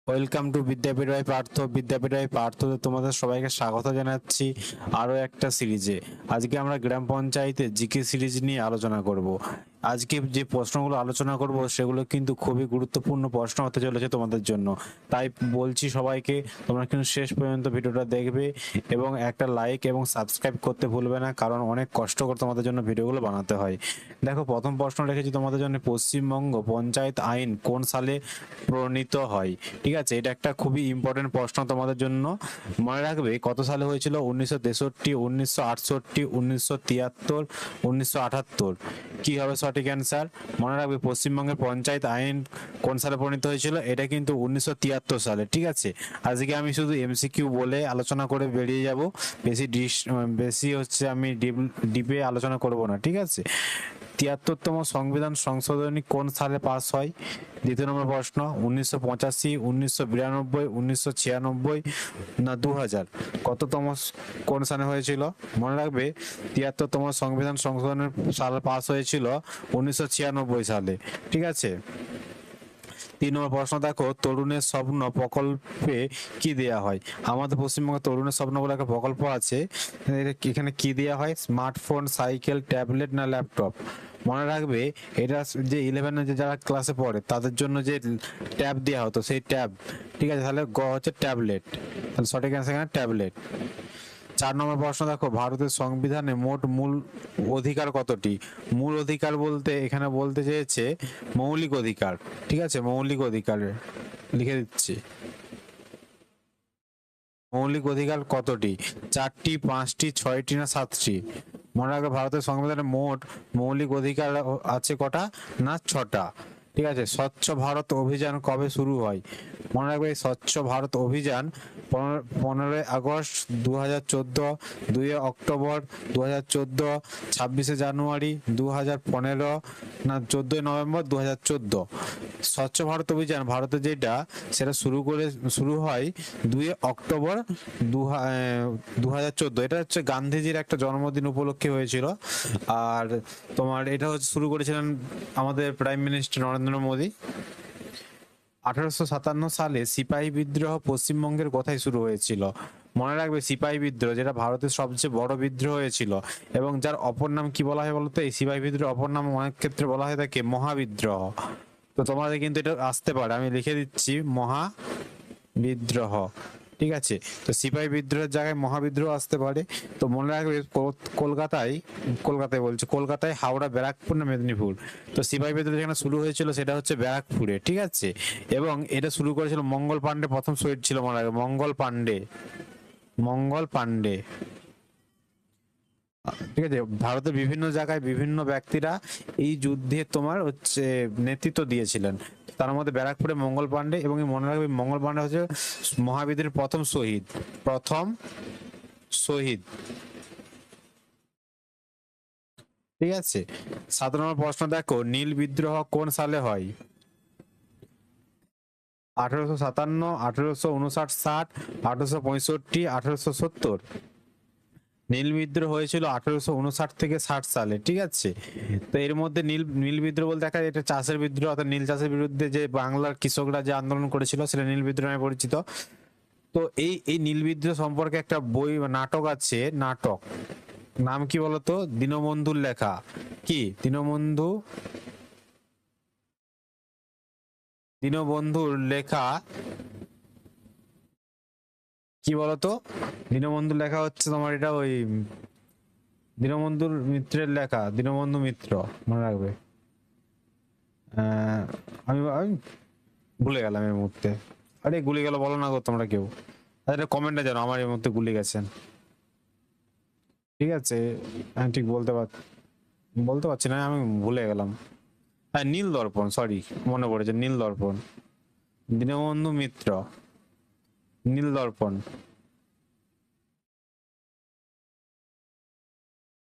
Welcome to Vidyapeeth by Partha. Vidyapeeth by পার্থতে তোমাদের সবাইকে স্বাগত জানাচ্ছি আরও একটা সিরিজে। আজকে আমরা গ্রাম পঞ্চায়েতের জিকে সিরিজ নিয়ে আলোচনা করব। আজকে যে প্রশ্নগুলো আলোচনা করব সেগুলো কিন্তু খুবই গুরুত্বপূর্ণ প্রশ্ন হতে চলেছে তোমাদের জন্য। তাই বলছি সবাইকে, তোমরা কিন্তু শেষ পর্যন্ত ভিডিওটা দেখবে এবং একটা লাইক এবং সাবস্ক্রাইব করতে ভুলবে না, কারণ অনেক কষ্ট করে তোমাদের জন্য ভিডিওগুলো বানাতে হয়। দেখো, প্রথম প্রশ্ন রেখেছি তোমাদের জন্য, পশ্চিমবঙ্গ পঞ্চায়েত আইন কোন সালে প্রণীত হয়? ঠিক আছে, এটা একটা খুবই ইম্পর্টেন্ট প্রশ্ন তোমাদের জন্য। মনে রাখবে কত সালে হয়েছিল: 1963, 1968, 1973, 1978। কি হবে সঠিক অ্যান্সার? মনে রাখবে পশ্চিমবঙ্গের পঞ্চায়েত আইন কোন সালে প্রণীত হয়েছিল, এটা কিন্তু 1973 সালে। ঠিক আছে, আজকে আমি শুধু এমসিকিউ বলে আলোচনা করে বেরিয়ে যাব, বেশি হচ্ছে আমি ডিপে আলোচনা করব না। ঠিক আছে, 73তম সংবিধান সংশোধনী কোন সালে পাস হয়? দ্বিতীয় নম্বর প্রশ্ন, 1985, 1992, 1996 না 2000? কততম কোন সালে হয়েছিল? মনে রাখবে 73তম সংবিধান সংশোধনের সাল পাস হয়েছিল 1996 সালে। ঠিক আছে, 3 নম্বর প্রশ্ন দেখো, তরুণের স্বপ্ন প্রকল্পে কি দেয়া হয়? আমাদের পশ্চিমবঙ্গে তরুণের স্বপ্ন বলে একটা প্রকল্প আছে। এখানে কি দেয়া হয়? স্মার্টফোন, সাইকেল, ট্যাবলেট না ল্যাপটপ? মনে রাখবে এটা যে 11 যে যারা ক্লাসে পড়ে তাদের জন্য যে ট্যাব দেওয়া হতো, সেই ট্যাব। ঠিক আছে, তাহলে গ হচ্ছে ট্যাবলেট, তাহলে সঠিক অ্যান্সার এখানে ট্যাবলেট। 4 নম্বর প্রশ্ন দেখো, ভারতের সংবিধানে মোট মূল অধিকার কতটি? মূল অধিকার বলতে এখানে বলতে চেয়েছে মৌলিক অধিকার। ঠিক আছে, মৌলিক অধিকার লিখে দিচ্ছি। মৌলিক অধিকার কতটি? 4টি, 5টি, 6টি না 7টি? মনে রাখবে ভারতের সংবিধানে মোট মৌলিক অধিকার আছে কটা? না 6টা। ঠিক আছে, স্বচ্ছ ভারত অভিযান কবে শুরু হয়? মনে রাখবে স্বচ্ছ ভারত অভিযান 15ই আগস্ট 2014, 2 অক্টোবর 2014, 26শে জানুয়ারি 2015 না 14ই নভেম্বর 2014? স্বচ্ছ ভারত অভিযান ভারতে যেটা, সেটা শুরু হয় 2 অক্টোবর 2014। এটা হচ্ছে গান্ধীজির একটা জন্মদিন উপলক্ষে হয়েছিল। আর তোমার এটা হচ্ছে শুরু করেছিলেন আমাদের প্রাইম মিনিস্টার নরেন্দ্র মোদী। 1857 সালে সিপাহী বিদ্রোহ পশ্চিমবঙ্গের কোথায় শুরু হয়েছিল? মনে রাখবে সিপাহী বিদ্রোহ যেটা ভারতের সবচেয়ে বড় বিদ্রোহ হয়েছিল, এবং যার অপর নাম কি বলা হয় বলতো? এই সিপাহী বিদ্রোহ অপর নাম অনেক ক্ষেত্রে বলা হয়ে থাকে মহাবিদ্রোহ। তো তোমাদের কিন্তু এটা আসতে পারে, আমি লিখে দিচ্ছি মহাবিদ্রোহ। ঠিক আছে, তো সিপাহী বিদ্রোহের জায়গায় মহাবিদ্রোহ আসতে পারে। তো মনে রাখবে কলকাতায় হাওড়া, ব্যারাকপুর না মেদিনীপুর? তো সিপাহী বিদ্রোহ যেখানে শুরু হয়েছিল সেটা হচ্ছে ব্যারাকপুরে। ঠিক আছে, এবং এটা শুরু করেছিল মঙ্গল পান্ডে, প্রথম শহীদ ছিল। মনে রাখবে মঙ্গল পান্ডে। ঠিক আছে, ভারতের বিভিন্ন জায়গায় বিভিন্ন ব্যক্তিরা এই যুদ্ধে তোমার হচ্ছে নেতৃত্ব দিয়েছিলেন। তার মধ্যে ব্যারাকপুরে মঙ্গল পান্ডে, এবং মনে রাখবে মঙ্গল পান্ডে হচ্ছে মহাবীরের প্রথম শহীদ। ঠিক আছে, 7 নম্বর প্রশ্ন দেখো, নীল বিদ্রোহ কোন সালে হয়? 1857, 1859, 60, 1865, 1870? নীল বিদ্রোহ হয়েছিল 1859 থেকে 60 সালে। ঠিক আছে, তো এর মধ্যে নীল নীল বিদ্রোহ বলতে দেখা যায় এটা চাষের বিদ্রোহ, অর্থাৎ নীল চাষের বিরুদ্ধে যে বাংলার কৃষকরা যে আন্দোলন করেছিল সেটা নীল বিদ্রোহ নামে পরিচিত। তো এই এই নীল বিদ্রোহ সম্পর্কে একটা বই বা নাটক আছে, নাটক নাম কি বলতো? দীনবন্ধুর লেখা। কি দীনবন্ধুর লেখা কি বলতো? দীনবন্ধুর লেখা হচ্ছে তোমার এটা ওই দীনবন্ধুর মিত্রের লেখা, দীনবন্ধু মিত্র। মনে রাখবে। আমি আমি ভুলে গেলাম এই মুহূর্তে। আরে গুলি গেল বলো না গো তোমরা কেউ, আরে কমেন্টে জানো আমার এই মুহূর্তে গুলি গেছেন। ঠিক আছে, আমি ঠিক বলতে পারছি না, আমি ভুলে গেলাম। হ্যাঁ, নীল দর্পণ, সরি, মনে পড়েছে, নীল দর্পণ। দীনবন্ধু মিত্র, নীল দর্পণ।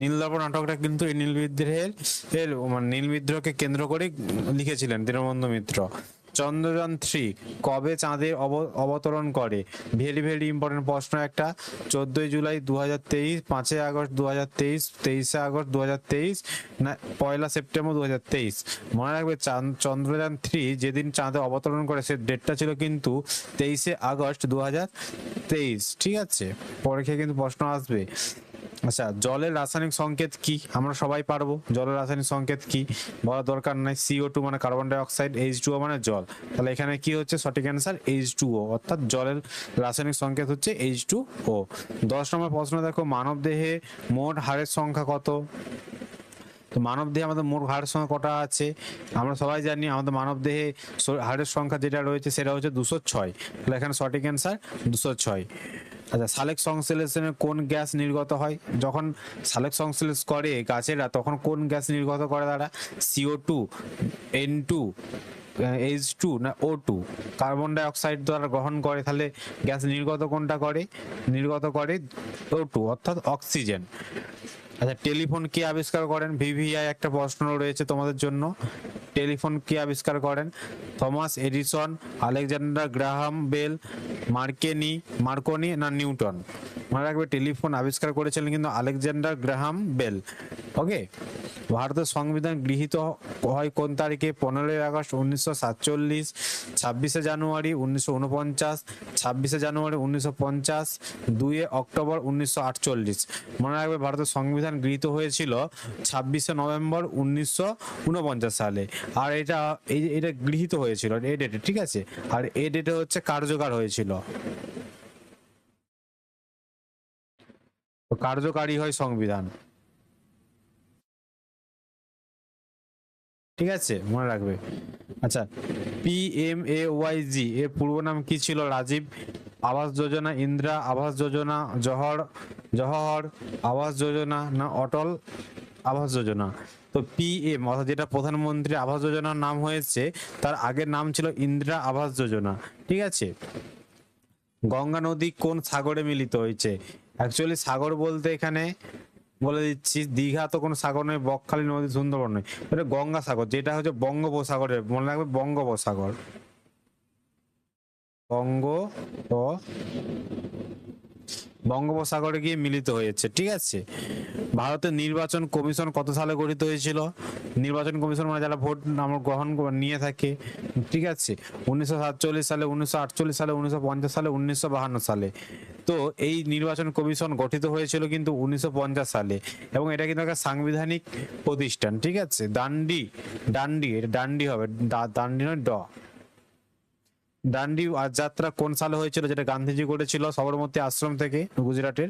নীল দর্পণ নাটকটা কিন্তু এই নীল বিদ্রোহের মানে নীল বিদ্রোহকে কেন্দ্র করে লিখেছিলেন দীনবন্ধু মিত্র। চন্দ্রযান 3 কবে চাঁদে অবতরণ করে? ভেরি ভেরি ইম্পর্টেন্ট প্রশ্ন একটা। 14 জুলাই 2023, 5 আগস্ট 2023, 23 আগস্ট 2023, না 1 সেপ্টেম্বর 2023? মনে রাখবে চন্দ্রযান 3 যেদিন চাঁদে অবতরণ করে সে ডেটটা ছিল কিন্তু 23 আগস্ট 2023। ঠিক আছে, পরীক্ষায় কিন্তু প্রশ্ন আসবে। আচ্ছা, জলের রাসায়নিক সংকেত কি? আমরা সবাই পারবো। জলের রাসায়নিক সংকেত কি বলার দরকার নাই। CO2 মানে কার্বন ডাই অক্সাইড, H2O মানে জল। তাহলে এখানে কি হচ্ছে সঠিক অ্যান্সার? H2O, অর্থাৎ জলের রাসায়নিক সংকেত হচ্ছে H2O। 10 নম্বর প্রশ্ন দেখো, মানব দেহে মোট হাড়ের সংখ্যা কত? তো মানব দেহে আমাদের মোট হাড়ের সংখ্যা কটা আছে? আমরা সবাই জানি আমাদের মানব দেহে হাড়ের সংখ্যা যেটা রয়েছে সেটা হচ্ছে 206। তাহলে এখানে সঠিক অ্যান্সার 206। আচ্ছা, সালেক সংশ্লেষণে কোন গ্যাস নির্গত হয়? যখন সালেক সংশ্লেষ করে গাছেরা তখন কোন গ্যাস নির্গত করে তারা? CO2, N2, H2 না O2? কার্বন ডাই অক্সাইড দ্বারা গ্রহণ করে, তাহলে গ্যাস নির্গত কোনটা করে? নির্গত করে O2, অর্থাৎ অক্সিজেন। আচ্ছা, টেলিফোন কে আবিষ্কার করেন? VVI একটা প্রশ্ন রয়েছে তোমাদের জন্য। টেলিফোন কে আবিষ্কার করেন? Thomas Edison, Alexander Graham Bell, Marconi না নিউটন? মনে রাখবে টেলিফোন আবিষ্কার করেছিলেন কিন্তু আলেকজান্ডার গ্রাহাম বেল। ওকে। ভারতের সংবিধান গৃহীত হয় কোন তারিখে? 15 আগস্ট 1947, 26 জানুয়ারি 1949, 26 জানুয়ারি 1950, 2 অক্টোবর 1948? মনে রাখবে ভারতের সংবিধান গৃহীত হয়েছিল 26 নভেম্বর 1949 সালে। আর এটা গৃহীত হয়েছিল এই ডেটে, ঠিক আছে? আর এই ডেটে হচ্ছে কার্যকর হয়েছিল, কার্যকারী হয় সংবিধান। ঠিক আছে, মনে রাখবে। আচ্ছা, PMAYG এর পূর্ব নাম কি ছিল? রাজীব আবাস যোজনা, ইন্দিরা আবাস যোজনা, জওহর আবাস যোজনা না অটল আবাস যোজনা? তো PM অর্থাৎ যেটা প্রধানমন্ত্রী আবাস যোজনার নাম হয়েছে তার আগের নাম ছিল ইন্দিরা আবাস যোজনা। ঠিক আছে। গঙ্গা নদী কোন সাগরে মিলিত হয়েছে? অ্যাকচুয়ালি সাগর বলতে এখানে বলে দিচ্ছি, দীঘা তো কোনো সাগর নয়, বকখালি নদী, সুন্দরবন নয়, এটা গঙ্গা সাগর, যেটা হচ্ছে বঙ্গোপসাগরের। মনে রাখবে বঙ্গোপসাগর, বঙ্গোপসাগরে গিয়ে মিলিত হয়েছে। ঠিক আছে। ভারতের নির্বাচন কমিশন কত সালে গঠিত হয়েছিল? নির্বাচন কমিশন মানে যারা ভোট আমরা গ্রহণ নিয়ে থাকে। ঠিক আছে। 1947 সালে, 1948 সালে, 1950 সালে, 1952 সালে। তো এই নির্বাচন কমিশন গঠিত হয়েছিল কিন্তু 1950 সালে, এবং এটা কিন্তু একটা সাংবিধানিক প্রতিষ্ঠান। ঠিক আছে। এটা ডান্ডি হবে, দান্ডি নয়, ডান্ডি যাত্রা কোন সালে হয়েছিল, যেটা গান্ধীজি করেছিল সবরমতী আশ্রম থেকে গুজরাটের?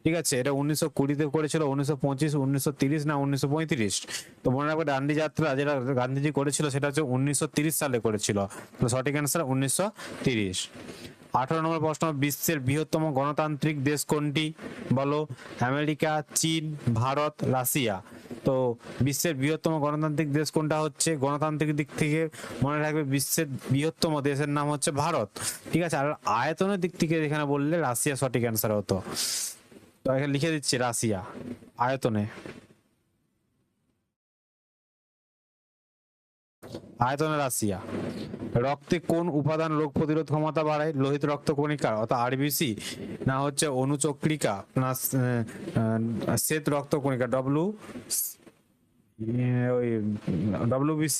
ঠিক আছে। এটা 1920-তে করেছিল, 1925, 1930 না 1935? তো মনে রাখবে ডান্ডি যাত্রা যেটা গান্ধীজি করেছিল সেটা হচ্ছে 1930 সালে করেছিল। তো সঠিক অ্যান্সার 1930। 18 নম্বর প্রশ্ন, বিশ্বের বৃহত্তম গণতান্ত্রিক দেশ কোনটি? বলো। আমেরিকা, চীন, ভারত, রাশিয়া? তো বিশ্বের বৃহত্তম গণতান্ত্রিক দেশ কোনটা হচ্ছে? গণতান্ত্রিক দিক থেকে মনে রাখবে বিশ্বের বৃহত্তম দেশের নাম হচ্ছে ভারত। ঠিক আছে। আর আয়তনের দিক থেকে এখানে বললে রাশিয়া সঠিক অ্যান্সার হতো। তো এখানে লিখে দিচ্ছি রাশিয়া আয়তনে। রাশিয়া। রক্তে কোন উপাদান রোগ প্রতিরোধ ক্ষমতা বাড়ায়? লোহিত রক্ত কণিকা অর্থাৎ RBC, না হচ্ছে অনুচক্রিকা, না শ্বেত রক্ত কণিকা ওই WBC,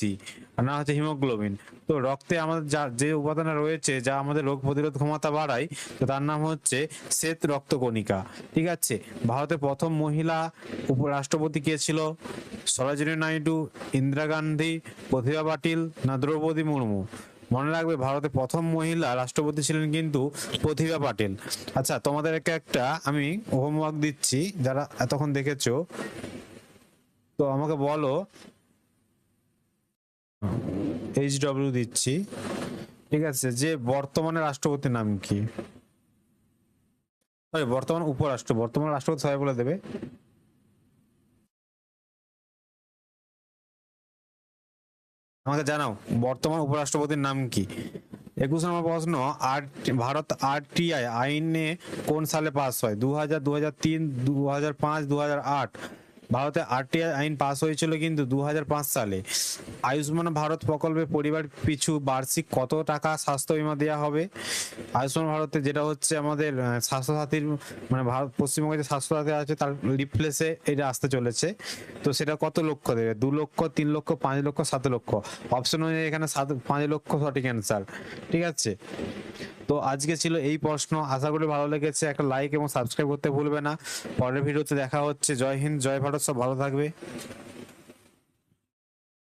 না হচ্ছে হিমোগ্লোবিন? তো রক্তে আমাদের যে উপাদান রয়েছে যা আমাদের রোগ প্রতিরোধ ক্ষমতা বাড়ায়, তো তার নাম হচ্ছে শ্বেত রক্ত কণিকা। ঠিক আছে। ভারতের প্রথম মহিলা উপরাষ্ট্রপতি কে ছিল? সরোজিনী নাইডু, ইন্দিরা গান্ধী, প্রতিভা পাটিল না দ্রৌপদী মুর্মু? মনে রাখবে ভারতের প্রথম মহিলা রাষ্ট্রপতি ছিলেন কিন্তু প্রতিভা পাটিল। আচ্ছা, তোমাদেরকে একটা আমি হোমওয়ার্ক দিচ্ছি, যারা এতক্ষণ দেখেছো, তো আমাকে বলো, HW দিচ্ছি। ঠিক আছে। যে বর্তমানে রাষ্ট্রপতির নাম কি? বর্তমান রাষ্ট্রপতি সবাই বলে দেবে। আমাকে জানাও বর্তমান উপরাষ্ট্রপতির নাম কি? 21 নম্বর প্রশ্ন, ভারত RTI আইনে কোন সালে পাস হয়? 2000, 2003, 2005, 2008? ভারতে আরটিআই আইন পাস হয়েছিল কিন্তু 2005 সালে। আয়ুষ্মান ভারত প্রকল্পে পরিবার পিছু বার্ষিক কত টাকা স্বাস্থ্য বীমা দেওয়া হবে? আয়ুষ্মান ভারতে যেটা হচ্ছে আমাদের স্বাস্থ্যসাথীর মানে ভারত পশ্চিমবঙ্গে যে স্বাস্থ্যসাথী আছে তার রিপ্লেসে এটা আসতে চলেছে। তো সেটা কত লক্ষ দেবে? 2 লক্ষ, 3 লক্ষ, 5 লক্ষ, 7 লক্ষ? অপশন অনুযায়ী এখানে 5 লক্ষ সঠিক অ্যান্সার। ঠিক আছে, তো আজকে ছিল এই প্রশ্ন। আশা করি ভালো লেগেছে। একটা লাইক এবং সাবস্ক্রাইব করতে ভুলবে না। পরের ভিডিওতে দেখা হচ্ছে। জয় হিন্দ, জয় ভারত, সব ভালো থাকবে।